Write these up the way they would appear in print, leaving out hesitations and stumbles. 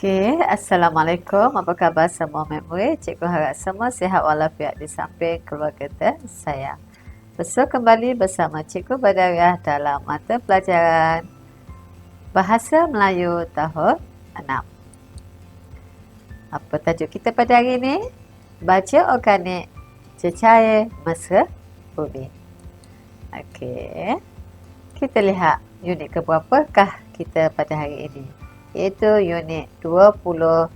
Assalamualaikum. Apa khabar semua murid-murid? Cikgu harap semua sihat walafiat di samping keluarga tersayang. Bersua kembali bersama Cikgu Badariah dalam mata pelajaran Bahasa Melayu tahun 6. Apa tajuk kita pada hari ini? Baja organik cecair mesra bumi. Okey. Kita lihat unit keberapakah kita pada hari ini? Iaitu unit 22.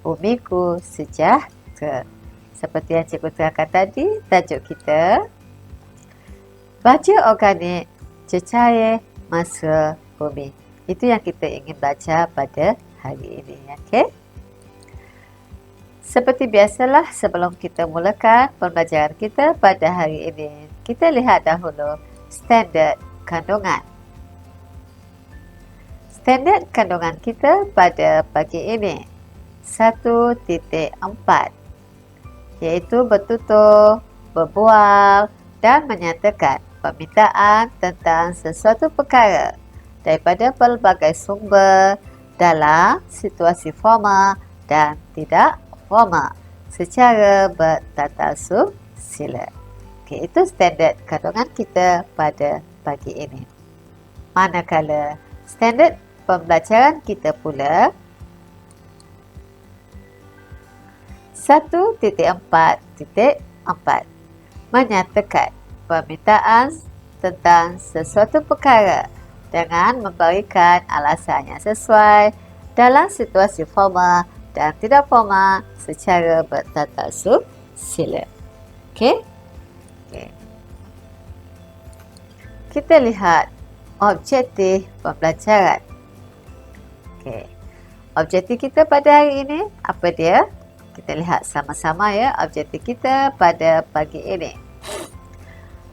Bumiku Sejahtera. Seperti yang cikgu terangkan tadi, tajuk kita baja organik cecair mesra bumi. Itu yang kita ingin baca pada hari ini. Okey? Seperti biasalah, sebelum kita mulakan pembelajaran kita pada hari ini, kita lihat dahulu standard kandungan. Standard kandungan kita pada pagi ini 1.4, iaitu bertutur, berbual dan menyatakan permintaan tentang sesuatu perkara daripada pelbagai sumber dalam situasi formal dan tidak formal secara bertata susila. Okey, itu standard kandungan kita pada pagi ini. Manakala standard pembelajaran kita pula 1.4.4 menyatakan permintaan tentang sesuatu perkara dengan memberikan alasan yang sesuai dalam situasi formal dan tidak formal secara bertata susila. Okey? Okey. Kita lihat objektif pembelajaran. Okey. Objektif kita pada hari ini apa dia? Kita lihat sama-sama ya objektif kita pada pagi ini.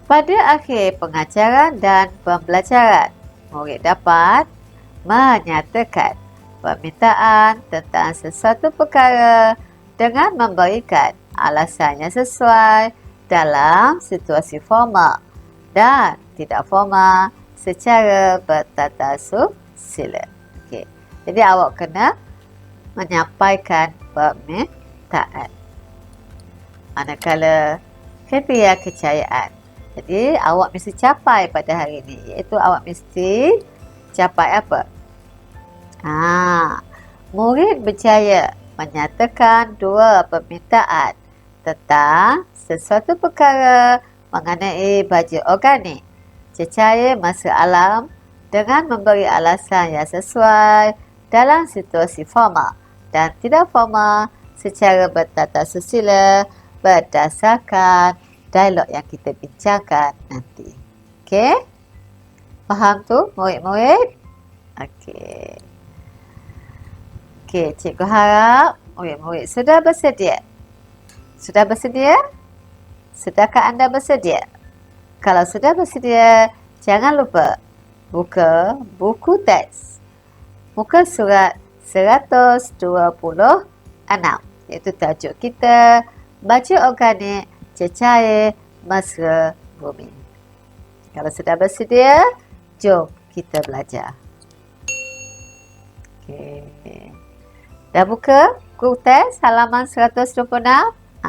Pada akhir pengajaran dan pembelajaran, murid dapat menyatakan permintaan tentang sesuatu perkara dengan memberikan alasan yang sesuai dalam situasi formal dan tidak formal secara bertata susila. Okey. Jadi awak kena menyampaikan permintaan. Manakala kriteria kecayaan. Jadi awak mesti capai pada hari ini, iaitu awak mesti capai apa? Murid berjaya menyatakan dua permintaan tentang sesuatu perkara mengenai baja organik cecair mesra alam dengan memberi alasan yang sesuai dalam situasi formal dan tidak formal secara bertata susila berdasarkan dialog yang kita bincangkan nanti. Okey? Faham tu murid-murid? Okey. Okey, cikgu harap murid-murid sudah bersedia. Sudah bersedia? Sudahkah anda bersedia? Kalau sudah bersedia, jangan lupa buka buku teks. Muka surat 126, iaitu tajuk kita baja organik cecair mesra bumi. Kalau sudah bersedia, jom kita belajar. Okey. Dah buka buku teks halaman 126?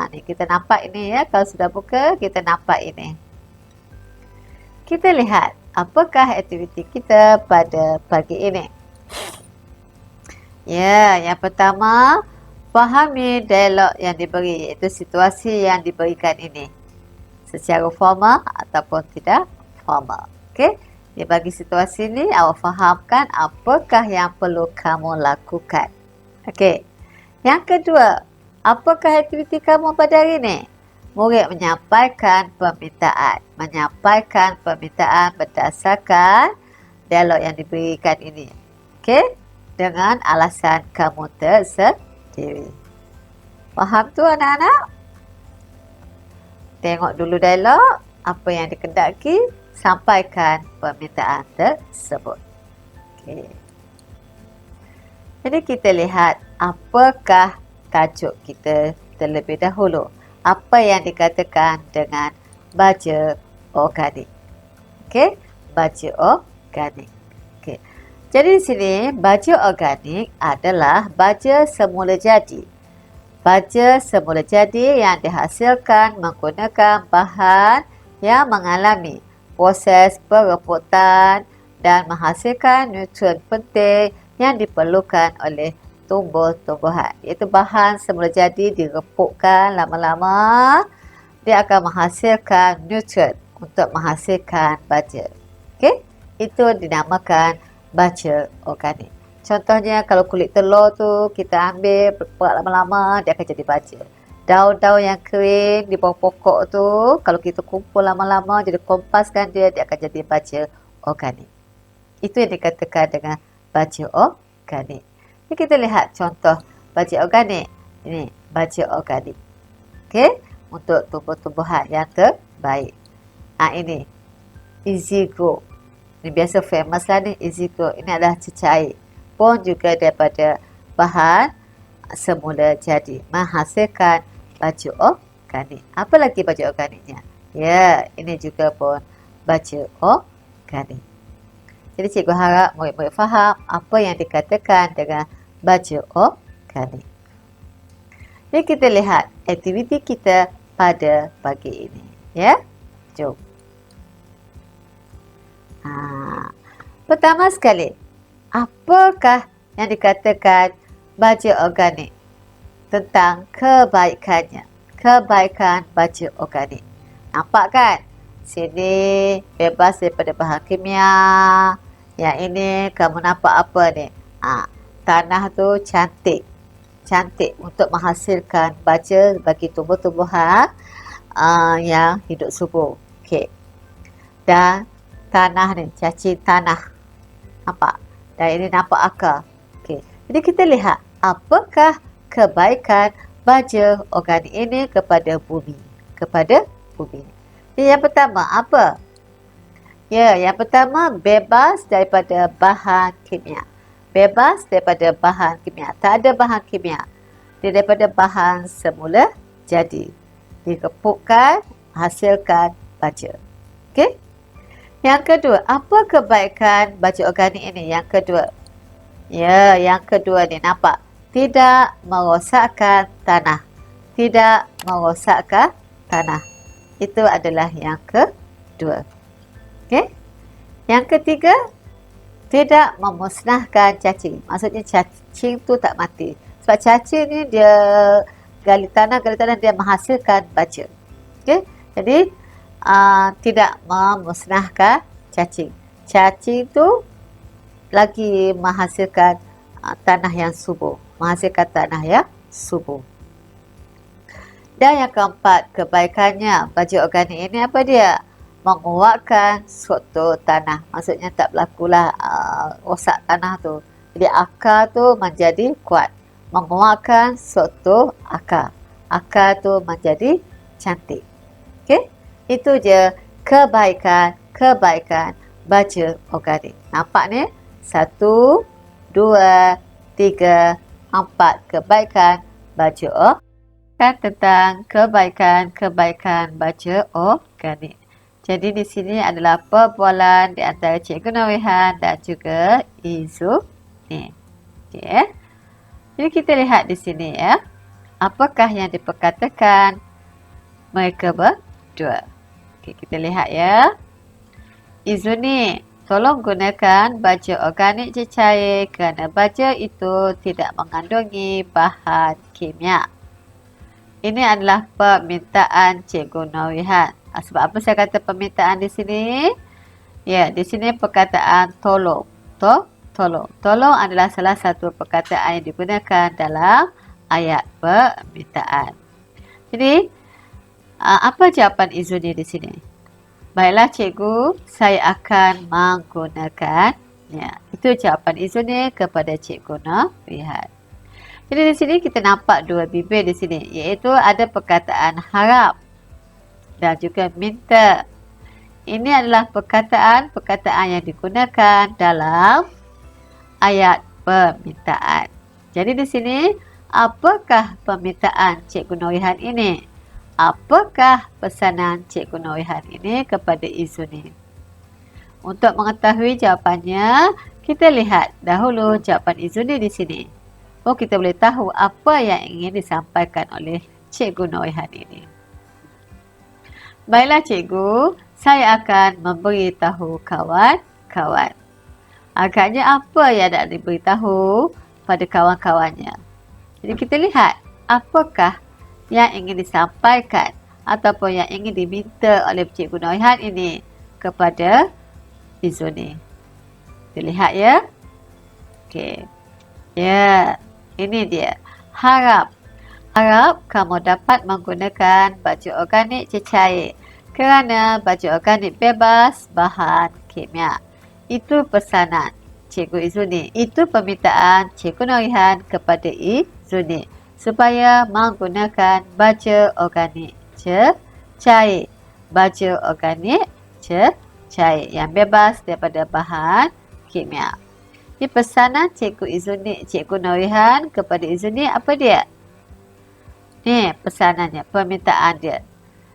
Ni kita nampak ini ya. Kalau sudah buka, kita nampak ini. Kita lihat apakah aktiviti kita pada pagi ini. Ya, yang pertama, fahami dialog yang diberi, iaitu situasi yang diberikan ini. Secara formal ataupun tidak formal. Okey? Dia bagi situasi ini, awak fahamkan apakah yang perlu kamu lakukan. Okey. Yang kedua, apakah aktiviti kamu pada hari ini? Murid menyampaikan permintaan. Menyampaikan permintaan berdasarkan dialog yang diberikan ini. Okey? Dengan alasan kamu tersendiri. Faham tu anak-anak? Tengok dulu dialog. Apa yang dikendaki, sampaikan permintaan tersebut. Okey. Jadi kita lihat apakah tajuk kita terlebih dahulu. Apa yang dikatakan dengan baja organik. Okey, baja organik. Okey. Jadi di sini baja organik adalah baja semula jadi. Baja semula jadi yang dihasilkan menggunakan bahan yang mengalami proses perebutan dan menghasilkan nutrien penting yang diperlukan oleh tumbuh-tumbuhan. Iaitu bahan semula jadi direpukkan lama-lama, dia akan menghasilkan nutrien untuk menghasilkan baja. Okey, itu dinamakan baja organik. Contohnya kalau kulit telur tu kita ambil perak lama-lama, dia akan jadi baja. Daun-daun yang kering di bawah pokok tu, kalau kita kumpul lama-lama jadi kompaskan dia akan jadi baja organik. Itu yang dikatakan dengan baja organik. Jadi kita lihat contoh baja organik. Ini baja organik. Okey, untuk tumbuh-tumbuhan yang terbaik. Ini Easy Grow. Ini biasa famous lah ni, Easy Grow. Ini adalah cecair. Pun juga daripada bahan semula jadi. Menghasilkan baju organik. Apa lagi baju organiknya? Ya, ini juga pun baju organik. Jadi cikgu harap murid-murid faham apa yang dikatakan dengan baju organik. Jadi kita lihat aktiviti kita pada pagi ini. Ya, jom. Pertama sekali, apakah yang dikatakan baja organik? Tentang kebaikannya. Kebaikan baja organik. Nampak kan? Sini bebas daripada bahan kimia. Yang ini kamu nampak apa ni? Tanah tu cantik. Cantik untuk menghasilkan baja bagi tumbuh-tumbuhan yang hidup subur. Okey. Dan tanah ni, cacing tanah. Nampak? Dan ini nampak akar. Okey. Jadi kita lihat apakah kebaikan baja organik ini kepada bumi. Kepada bumi. Jadi yang pertama apa? Ya, yang pertama bebas daripada bahan kimia. Bebas daripada bahan kimia. Tak ada bahan kimia. Dia daripada bahan semula jadi. Direpukkan, hasilkan baja. Okey? Yang kedua, apa kebaikan baja organik ini? Yang kedua. Ya, yang kedua ni nampak. Tidak merosakkan tanah. Tidak merosakkan tanah. Itu adalah yang kedua. Okey? Yang ketiga, tidak memusnahkan cacing. Maksudnya cacing tu tak mati. Sebab cacing ni dia gali tanah dia menghasilkan baja. Okey? Jadi tidak memusnahkan cacing. Cacing tu lagi menghasilkan tanah yang subur. Menghasilkan tanah yang subur. Dan yang keempat, kebaikannya baja organik ini apa dia? Menguatkan struktur tanah. Maksudnya tak berlakulah rosak tanah tu. Jadi akar tu menjadi kuat. Menguatkan struktur akar. Akar tu menjadi cantik. Okey? Itu je kebaikan baja organik. Nampak ni? 1, 2, 3, 4 kebaikan baja organik. Tentang kebaikan baja organik. Jadi di sini adalah perbualan di antara Cikgu Nurihan dan juga Izu ni. Okay. Jadi kita lihat di sini ya. Apakah yang diperkatakan mereka berdua? Okay, kita lihat ya. Izu ni, tolong gunakan baja organik cecair kerana baja itu tidak mengandungi bahan kimia. Ini adalah permintaan Cikgu Nurihan. Sebab apa saya kata permintaan di sini? Ya, di sini perkataan tolong. Tolong. Tolong adalah salah satu perkataan yang digunakan dalam ayat permintaan. Jadi, apa jawapan Izuni di sini? Baiklah cikgu, saya akan menggunakan. Ya, itu jawapan Izuni kepada Cikgu Nurihan. Jadi di sini kita nampak dua bibir di sini, iaitu ada perkataan harap dan juga minta. Ini adalah perkataan yang digunakan dalam ayat permintaan. Jadi di sini, apakah permintaan Cikgu Nurihan ini? Apakah pesanan Cikgu Nurihan ini kepada Izuni? Untuk mengetahui jawapannya, Kita lihat dahulu jawapan Izzuddin di sini. Oh, kita boleh tahu apa yang ingin disampaikan oleh Cikgu Noihan ini. Baiklah cikgu, saya akan memberitahu kawan-kawan. Agaknya apa yang nak diberitahu pada kawan-kawannya. Jadi kita lihat apakah yang ingin disampaikan ataupun yang ingin diminta oleh Cikgu Noihan ini kepada Izzuddin. Kita lihat ya. Okey. Ya, ini dia. Harap kamu dapat menggunakan baju organik cecair kerana baju organik bebas bahan kimia. Itu pesanan Cikgu Izzuddin. Itu permintaan Cikgu Noihan kepada Izzuddin supaya menggunakan baju organik cecair. Baju organik cecair yang bebas daripada bahan kimia. Ini pesanan Cikgu Noihan kepada Izzuddin apa dia? Ni pesanannya, permintaan dia.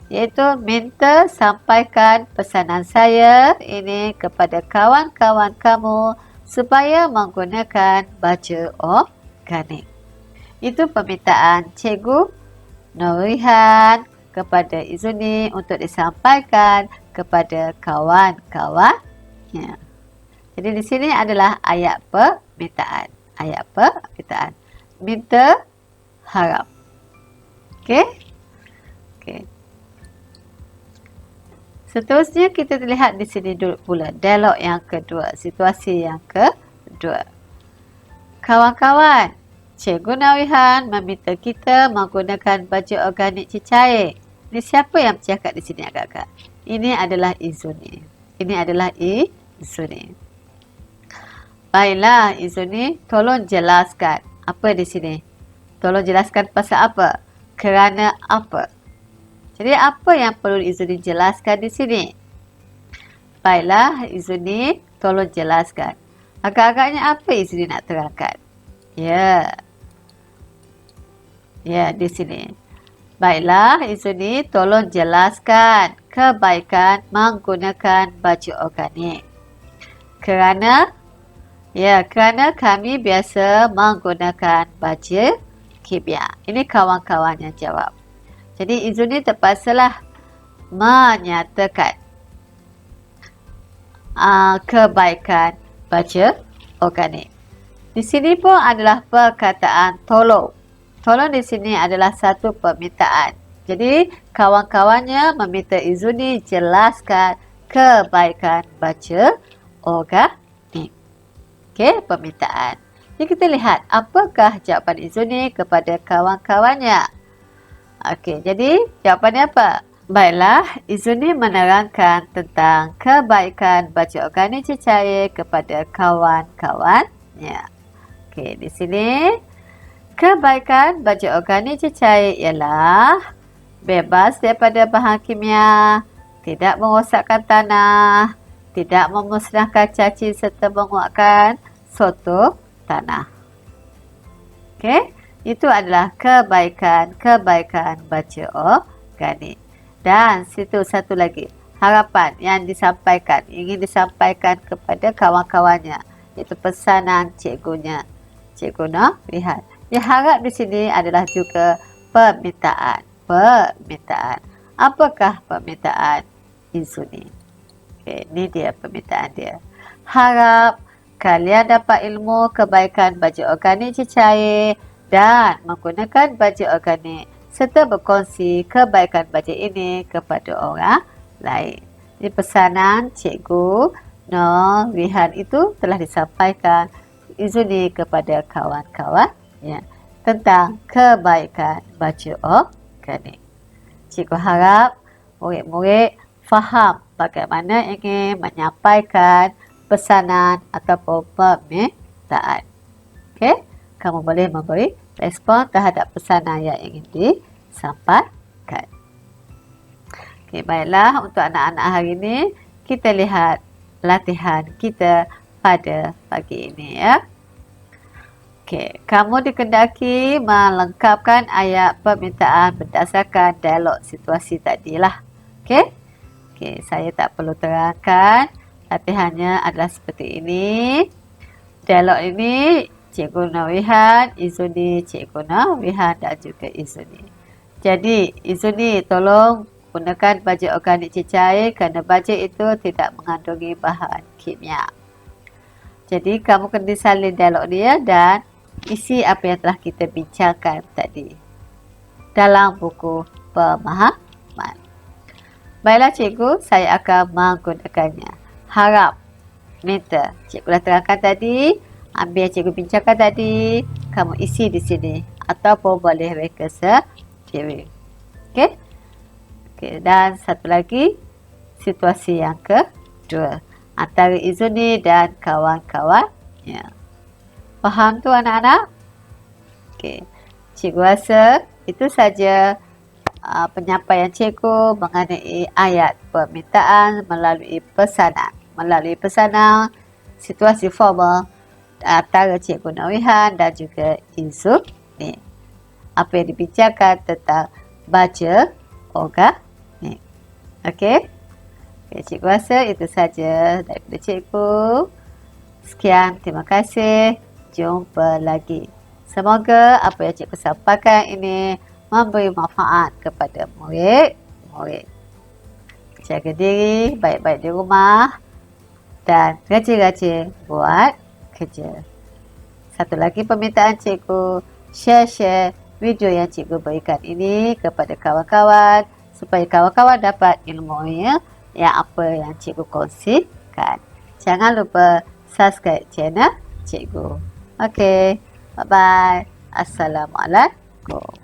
Iaitu minta sampaikan pesanan saya ini kepada kawan-kawan kamu supaya menggunakan baju organik. Itu permintaan Cikgu Noihan kepada Izzuddin untuk disampaikan kepada kawan-kawannya. Jadi di sini adalah ayat permintaan. Ayat permintaan. Minta, harap. Okey? Okey. Seterusnya kita lihat di sini dulu pula dialog yang kedua, situasi yang kedua. Kawan-kawan, Cikgu Noihan meminta kita menggunakan baju organik cecair. Ini siapa yang bercakap di sini agak-agak? Ini adalah Izzuddin. Ini adalah Izzuddin. Baiklah Izzuddin, tolong jelaskan apa di sini. Tolong jelaskan pasal apa? Kerana apa? Jadi apa yang perlu Izzuddin jelaskan di sini? Baiklah Izzuddin, tolong jelaskan. Agak-agaknya apa Izzuddin nak terangkan? Ya. Ya, di sini. Baiklah Izzuddin, tolong jelaskan kebaikan menggunakan baju organik. Kerana kami biasa menggunakan baju kimia. Ini kawan-kawan yang jawab. Jadi Izzuddin terpaksalah menyatakan kebaikan baju organik. Di sini pun adalah perkataan tolong. Tolong di sini adalah satu permintaan. Jadi kawan-kawannya meminta Izzuddin jelaskan kebaikan baju organik. Okey, permintaan. Jadi kita lihat apakah jawapan Izzuddin kepada kawan-kawannya. Okey, jadi jawapannya apa? Baiklah, Izzuddin menerangkan tentang kebaikan baju organik cecair kepada kawan-kawannya. Okey, di sini kebaikan baju organik cecair ialah bebas daripada bahan kimia, tidak merosakkan tanah, tidak memusnahkan cacing serta menguatkan struktur tanah. Okey, itu adalah kebaikan baju organik. Dan situ satu lagi, harapan yang ingin disampaikan kepada kawan-kawannya, iaitu pesanan cikgunya. Cikgu Noihan. Yang harap di sini adalah juga permintaan. Apakah permintaan Izzuddin? Okey, ini dia permintaan dia. Harap kalian dapat ilmu kebaikan baju organik cecair dan menggunakan baju organik serta berkongsi kebaikan baju ini kepada orang lain. Jadi pesanan Cikgu Noihan itu telah disampaikan Izzuddin kepada kawan-kawannya tentang kebaikan baju organik. Cikgu harap murid-murid faham bagaimana ingin menyampaikan pesanan ataupun permintaan. Okey, kamu boleh memberi respon terhadap pesanan yang ingin disampaikan. Okey, baiklah untuk anak-anak hari ini kita lihat latihan kita pada pagi ini ya. Okey, kamu dikendaki melengkapkan ayat permintaan berdasarkan dialog situasi tadilah. Okey. Okey, saya tak perlu terangkan. Latihannya adalah seperti ini. dialog ini Cikgu Nawihan, Izuni, Cikgu Nawihan dan juga Izuni. Jadi, Izuni tolong gunakan bajet organik cecair kerana bajet itu tidak mengandungi bahan kimia. Jadi, kamu kena salin dialog dia dan isi apa yang telah kita bincangkan tadi dalam buku pemahaman. Baiklah cikgu, saya akan menggunakannya. Harap, minta cikgu dah terangkan tadi, ambil yang cikgu bincangkan tadi, kamu isi di sini ataupun boleh reka sendiri. Okey? Okey, dan satu lagi situasi yang kedua antara Izuni dan kawan-kawannya. Faham tu anak-anak? Okey. Cikgu rasa itu saja penyampaian cikgu mengenai ayat permintaan melalui pesanan. Melalui pesanan situasi formal antara Cikgu Nawihan dan juga Izuni. Apa yang dibincangkan tentang baja organik. Okey? Okay, cikgu rasa itu saja daripada cikgu. Sekian, terima kasih. Jumpa lagi. Semoga apa yang cikgu sampaikan ini memberi manfaat kepada murid-murid. Jaga diri baik-baik di rumah dan rajin-rajin buat kerja. Satu lagi permintaan cikgu, share video yang cikgu berikan ini kepada kawan-kawan supaya kawan-kawan dapat ilmu yang apa yang cikgu kongsikan. Jangan lupa subscribe channel cikgu. Okey, bye-bye. Assalamualaikum.